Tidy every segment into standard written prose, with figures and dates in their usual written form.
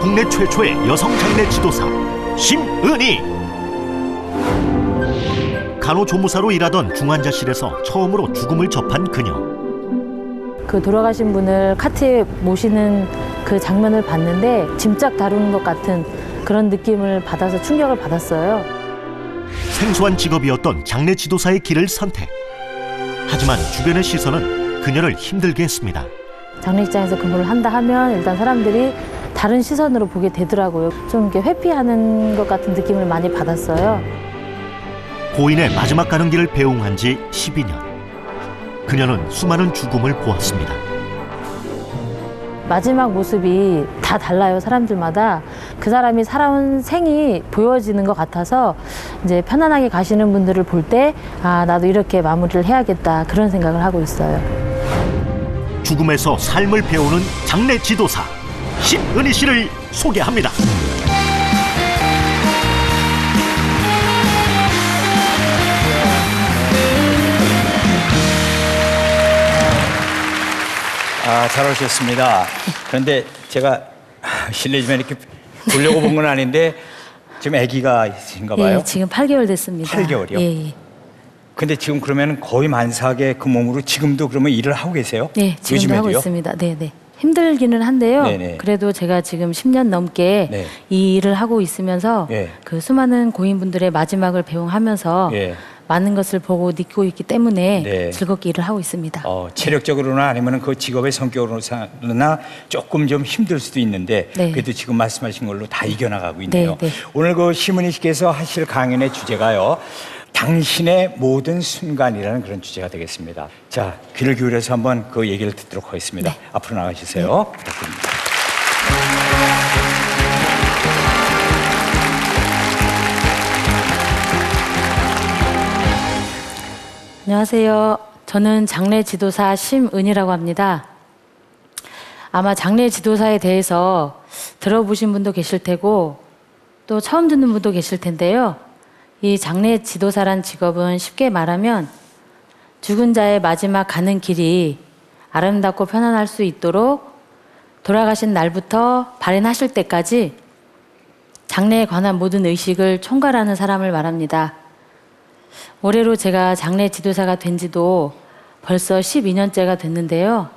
국내 최초의 여성 장례 지도사 심은희. 간호조무사로 일하던 중환자실에서 처음으로 죽음을 접한 그녀. 그 돌아가신 분을 카트에 모시는 그 장면을 봤는데 짐짝 다루는 것 같은 그런 느낌을 받아서 충격을 받았어요. 생소한 직업이었던 장례 지도사의 길을 선택. 하지만 주변의 시선은 그녀를 힘들게 했습니다. 장례식장에서 근무를 한다 하면 일단 사람들이 다른 시선으로 보게 되더라고요. 좀 이렇게 회피하는 것 같은 느낌을 많이 받았어요. 고인의 마지막 가는 길을 배웅한 지 12년. 그녀는 수많은 죽음을 보았습니다. 마지막 모습이 다 달라요, 사람들마다. 그 사람이 살아온 생이 보여지는 것 같아서 이제 편안하게 가시는 분들을 볼 때 아, 나도 이렇게 마무리를 해야겠다, 그런 생각을 하고 있어요. 죽음에서 삶을 배우는 장례 지도사 심은희 씨를 소개합니다. 잘 오셨습니다. 그런데 제가 실례지만 이렇게 보려고 본 건 아닌데 지금 아기가 있으신가 봐요? 예, 지금 8개월 됐습니다. 8개월이요? 예. 근데 지금 그러면 거의 만삭의 그 몸으로 지금도 그러면 일을 하고 계세요? 네, 지금도 하고 있습니다. 네네. 힘들기는 한데요. 네네. 그래도 제가 지금 10년 넘게 네. 이 일을 하고 있으면서 예. 그 수많은 고인분들의 마지막을 배웅하면서 예. 많은 것을 보고 느끼고 있기 때문에 네. 즐겁게 일을 하고 있습니다. 체력적으로나 아니면 그 직업의 성격으로나 조금 좀 힘들 수도 있는데 네. 그래도 지금 말씀하신 걸로 다 이겨나가고 있네요. 네, 네. 오늘 그 심은희 씨께서 하실 강연의 주제가요, 당신의 모든 순간이라는 그런 주제가 되겠습니다. 자, 귀를 기울여서 한번 그 얘기를 듣도록 하겠습니다. 네. 앞으로 나가주세요. 부탁드립니다. 안녕하세요. 저는 장례 지도사 심은희라고 합니다. 아마 장례 지도사에 대해서 들어보신 분도 계실 테고 또 처음 듣는 분도 계실 텐데요. 이 장례 지도사란 직업은 쉽게 말하면 죽은 자의 마지막 가는 길이 아름답고 편안할 수 있도록 돌아가신 날부터 발인하실 때까지 장례에 관한 모든 의식을 총괄하는 사람을 말합니다. 올해로 제가 장례 지도사가 된 지도 벌써 12년째가 됐는데요.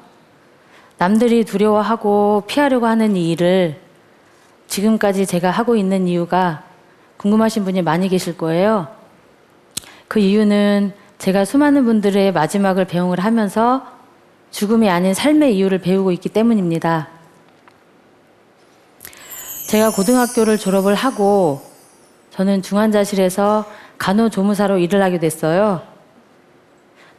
남들이 두려워하고 피하려고 하는 이 일을 지금까지 제가 하고 있는 이유가 궁금하신 분이 많이 계실 거예요. 그 이유는 제가 수많은 분들의 마지막을 배웅을 하면서 죽음이 아닌 삶의 이유를 배우고 있기 때문입니다. 제가 고등학교를 졸업을 하고 저는 중환자실에서 간호조무사로 일을 하게 됐어요.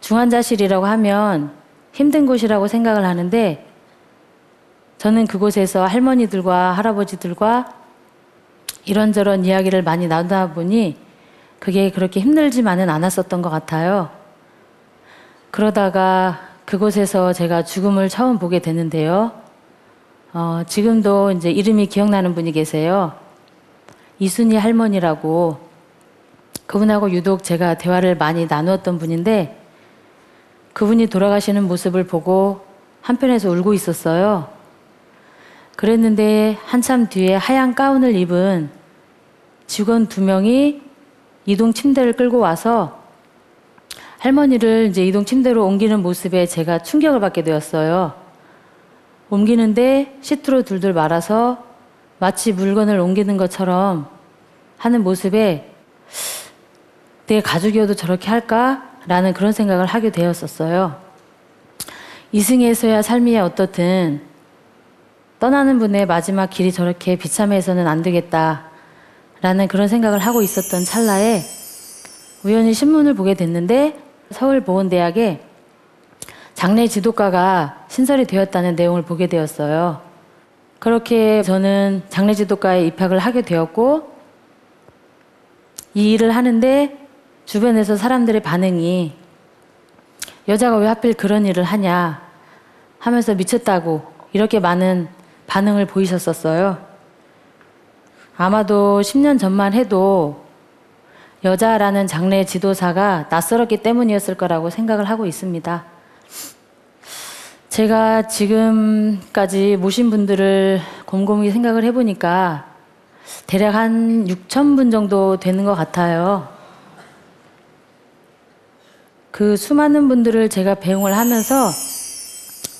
중환자실이라고 하면 힘든 곳이라고 생각을 하는데 저는 그곳에서 할머니들과 할아버지들과 이런저런 이야기를 많이 나누다 보니 그게 그렇게 힘들지만은 않았었던 것 같아요. 그러다가 그곳에서 제가 죽음을 처음 보게 됐는데요. 지금도 이제 이름이 기억나는 분이 계세요. 이순희 할머니라고. 그분하고 유독 제가 대화를 많이 나누었던 분인데 그분이 돌아가시는 모습을 보고 한편에서 울고 있었어요. 그랬는데 한참 뒤에 하얀 가운을 입은 직원 2명이 이동 침대를 끌고 와서 할머니를 이제 이동 침대로 옮기는 모습에 제가 충격을 받게 되었어요. 옮기는데 시트로 둘둘 말아서 마치 물건을 옮기는 것처럼 하는 모습에 내 가족이어도 저렇게 할까라는 그런 생각을 하게 되었었어요. 이승에서야 삶이야 어떻든 떠나는 분의 마지막 길이 저렇게 비참해서는 안 되겠다라는 그런 생각을 하고 있었던 찰나에 우연히 신문을 보게 됐는데 서울보건대학에 장례 지도과가 신설이 되었다는 내용을 보게 되었어요. 그렇게 저는 장례 지도과에 입학을 하게 되었고 이 일을 하는데 주변에서 사람들의 반응이 여자가 왜 하필 그런 일을 하냐 하면서 미쳤다고 이렇게 많은 반응을 보이셨었어요. 아마도 10년 전만 해도 여자라는 장례 지도사가 낯설었기 때문이었을 거라고 생각을 하고 있습니다. 제가 지금까지 모신 분들을 곰곰이 생각을 해보니까 대략 한 6천 분 정도 되는 것 같아요. 그 수많은 분들을 제가 배웅을 하면서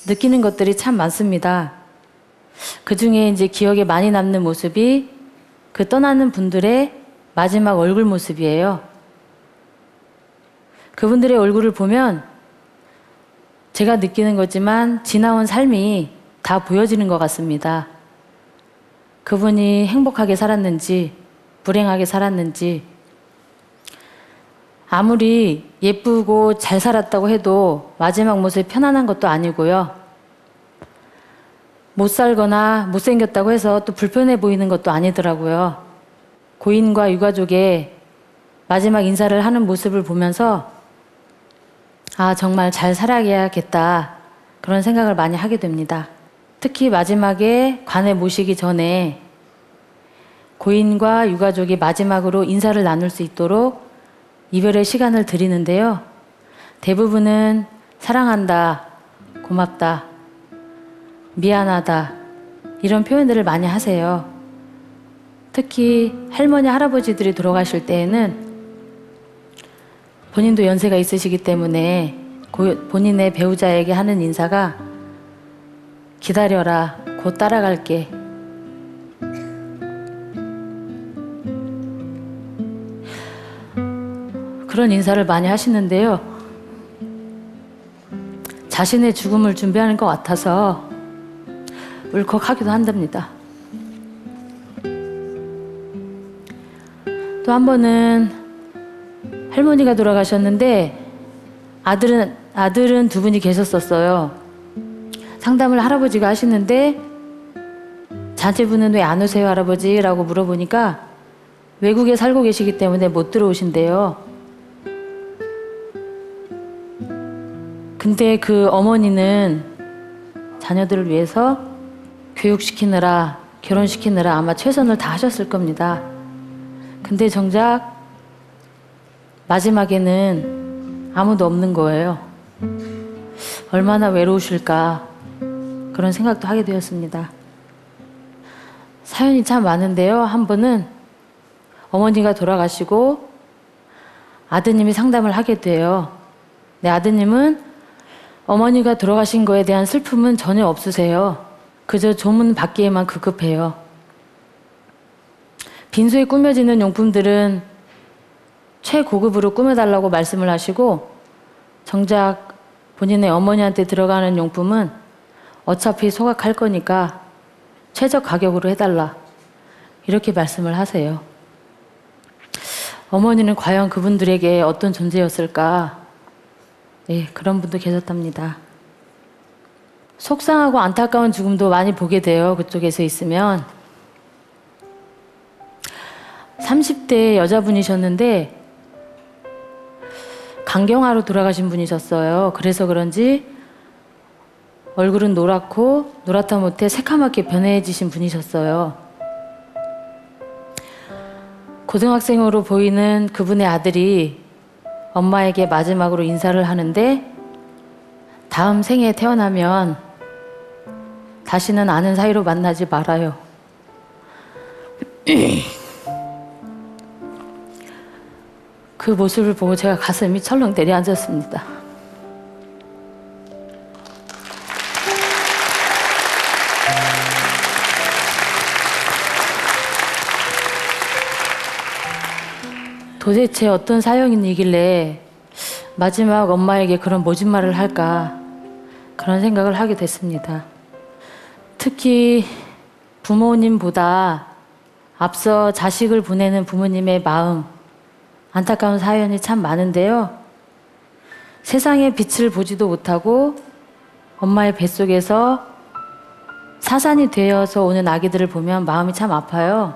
느끼는 것들이 참 많습니다. 그 중에 이제 기억에 많이 남는 모습이 그 떠나는 분들의 마지막 얼굴 모습이에요. 그분들의 얼굴을 보면 제가 느끼는 거지만 지나온 삶이 다 보여지는 것 같습니다. 그분이 행복하게 살았는지, 불행하게 살았는지, 아무리 예쁘고 잘 살았다고 해도 마지막 모습이 편안한 것도 아니고요. 못 살거나 못생겼다고 해서 또 불편해 보이는 것도 아니더라고요. 고인과 유가족의 마지막 인사를 하는 모습을 보면서 아, 정말 잘 살아야겠다. 그런 생각을 많이 하게 됩니다. 특히 마지막에 관에 모시기 전에 고인과 유가족이 마지막으로 인사를 나눌 수 있도록 이별의 시간을 드리는데요. 대부분은 사랑한다, 고맙다, 미안하다 이런 표현들을 많이 하세요. 특히 할머니, 할아버지들이 돌아가실 때에는 본인도 연세가 있으시기 때문에 본인의 배우자에게 하는 인사가 기다려라, 곧 따라갈게. 그런 인사를 많이 하시는데요. 자신의 죽음을 준비하는 것 같아서 울컥하기도 한답니다. 또 한 번은 할머니가 돌아가셨는데 아들은 두 분이 계셨었어요. 상담을 할아버지가 하시는데 자제분은 왜 안 오세요, 할아버지라고 물어보니까 외국에 살고 계시기 때문에 못 들어오신대요. 근데 그 어머니는 자녀들을 위해서 교육시키느라, 결혼시키느라 아마 최선을 다하셨을 겁니다. 근데 정작 마지막에는 아무도 없는 거예요. 얼마나 외로우실까 그런 생각도 하게 되었습니다. 사연이 참 많은데요. 한 번은 어머니가 돌아가시고 아드님이 상담을 하게 돼요. 네, 아드님은 어머니가 돌아가신 거에 대한 슬픔은 전혀 없으세요. 그저 조문 받기에만 급급해요. 빈소에 꾸며지는 용품들은 최고급으로 꾸며달라고 말씀을 하시고 정작 본인의 어머니한테 들어가는 용품은 어차피 소각할 거니까 최저 가격으로 해달라 이렇게 말씀을 하세요. 어머니는 과연 그분들에게 어떤 존재였을까? 네, 그런 분도 계셨답니다. 속상하고 안타까운 죽음도 많이 보게 돼요. 그쪽에서 있으면. 30대 여자분이셨는데 간경화로 돌아가신 분이셨어요. 그래서 그런지 얼굴은 노랗고 노랗다 못해 새카맣게 변해지신 분이셨어요. 고등학생으로 보이는 그분의 아들이 엄마에게 마지막으로 인사를 하는데 다음 생에 태어나면 다시는 아는 사이로 만나지 말아요. 그 모습을 보고 제가 가슴이 철렁 내려앉았습니다. 도대체 어떤 사연이길래 마지막 엄마에게 그런 모진 말을 할까 그런 생각을 하게 됐습니다. 특히 부모님보다 앞서 자식을 보내는 부모님의 마음, 안타까운 사연이 참 많은데요. 세상의 빛을 보지도 못하고 엄마의 뱃속에서 사산이 되어서 오는 아기들을 보면 마음이 참 아파요.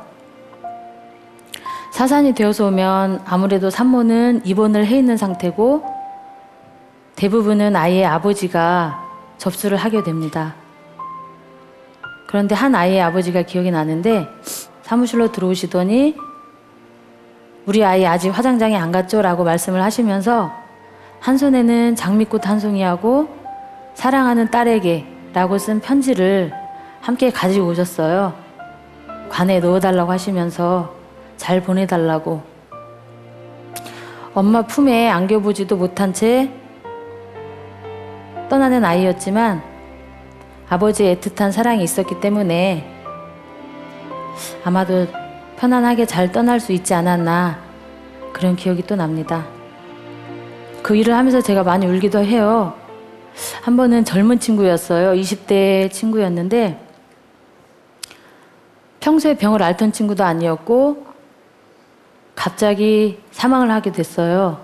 사산이 되어서 오면 아무래도 산모는 입원을 해 있는 상태고 대부분은 아이의 아버지가 접수를 하게 됩니다. 그런데 한 아이의 아버지가 기억이 나는데 사무실로 들어오시더니 우리 아이 아직 화장장에 안 갔죠? 라고 말씀을 하시면서 한 손에는 장미꽃 한 송이하고 사랑하는 딸에게 라고 쓴 편지를 함께 가지고 오셨어요. 관에 넣어달라고 하시면서 잘 보내달라고. 엄마 품에 안겨보지도 못한 채 떠나는 아이였지만 아버지의 애틋한 사랑이 있었기 때문에 아마도 편안하게 잘 떠날 수 있지 않았나, 그런 기억이 또 납니다. 그 일을 하면서 제가 많이 울기도 해요. 한 번은 젊은 친구였어요. 20대 친구였는데 평소에 병을 앓던 친구도 아니었고 갑자기 사망을 하게 됐어요.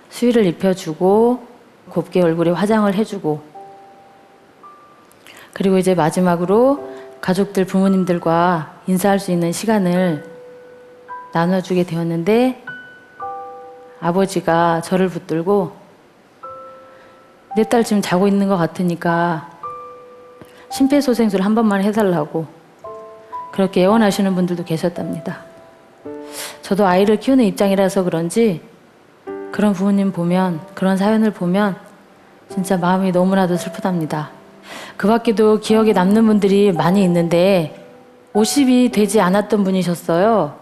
수의를 입혀주고 곱게 얼굴에 화장을 해주고, 그리고 이제 마지막으로 가족들, 부모님들과 인사할 수 있는 시간을 나눠주게 되었는데 아버지가 저를 붙들고 내 딸 지금 자고 있는 것 같으니까 심폐소생술 한 번만 해달라고 그렇게 애원하시는 분들도 계셨답니다. 저도 아이를 키우는 입장이라서 그런지 그런 부모님 보면, 그런 사연을 보면 진짜 마음이 너무나도 슬프답니다. 그 밖에도 기억에 남는 분들이 많이 있는데 50이 되지 않았던 분이셨어요.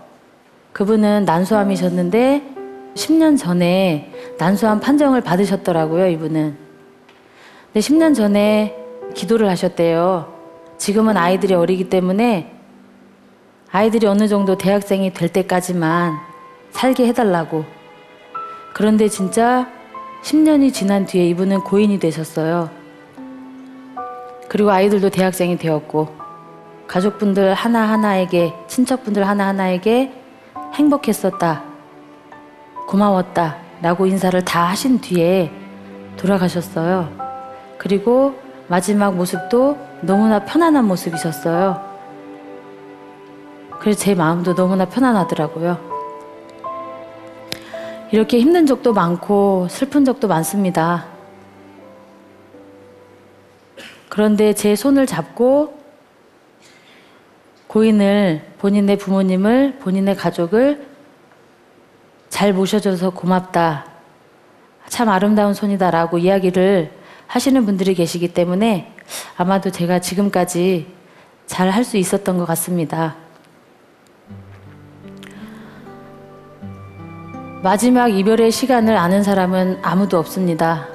그분은 난소암이셨는데 10년 전에 난소암 판정을 받으셨더라고요, 이분은. 근데 10년 전에 기도를 하셨대요. 지금은 아이들이 어리기 때문에 아이들이 어느 정도 대학생이 될 때까지만 살게 해달라고. 그런데 진짜 10년이 지난 뒤에 이분은 고인이 되셨어요. 그리고 아이들도 대학생이 되었고 가족분들 하나하나에게, 친척분들 하나하나에게 행복했었다, 고마웠다 라고 인사를 다 하신 뒤에 돌아가셨어요. 그리고 마지막 모습도 너무나 편안한 모습이셨어요. 그래서 제 마음도 너무나 편안하더라고요. 이렇게 힘든 적도 많고 슬픈 적도 많습니다. 그런데 제 손을 잡고 고인을, 본인의 부모님을, 본인의 가족을 잘 모셔줘서 고맙다, 참 아름다운 손이다 라고 이야기를 하시는 분들이 계시기 때문에 아마도 제가 지금까지 잘 할 수 있었던 것 같습니다. 마지막 이별의 시간을 아는 사람은 아무도 없습니다.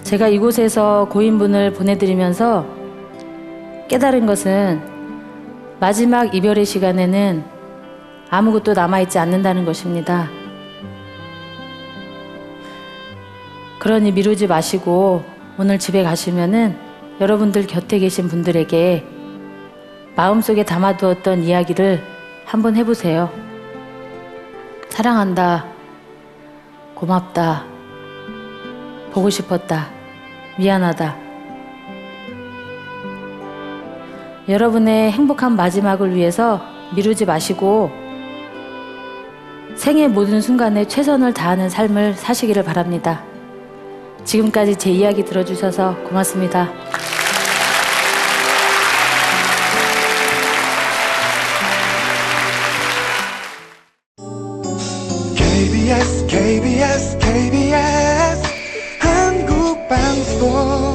제가 이곳에서 고인분을 보내드리면서 깨달은 것은 마지막 이별의 시간에는 아무것도 남아있지 않는다는 것입니다. 그러니 미루지 마시고 오늘 집에 가시면은 여러분들 곁에 계신 분들에게 마음속에 담아두었던 이야기를 한번 해보세요. 사랑한다, 고맙다, 보고 싶었다, 미안하다. 여러분의 행복한 마지막을 위해서 미루지 마시고 생의 모든 순간에 최선을 다하는 삶을 사시기를 바랍니다. 지금까지 제 이야기 들어주셔서 고맙습니다. KBS KBS KBS 한국방송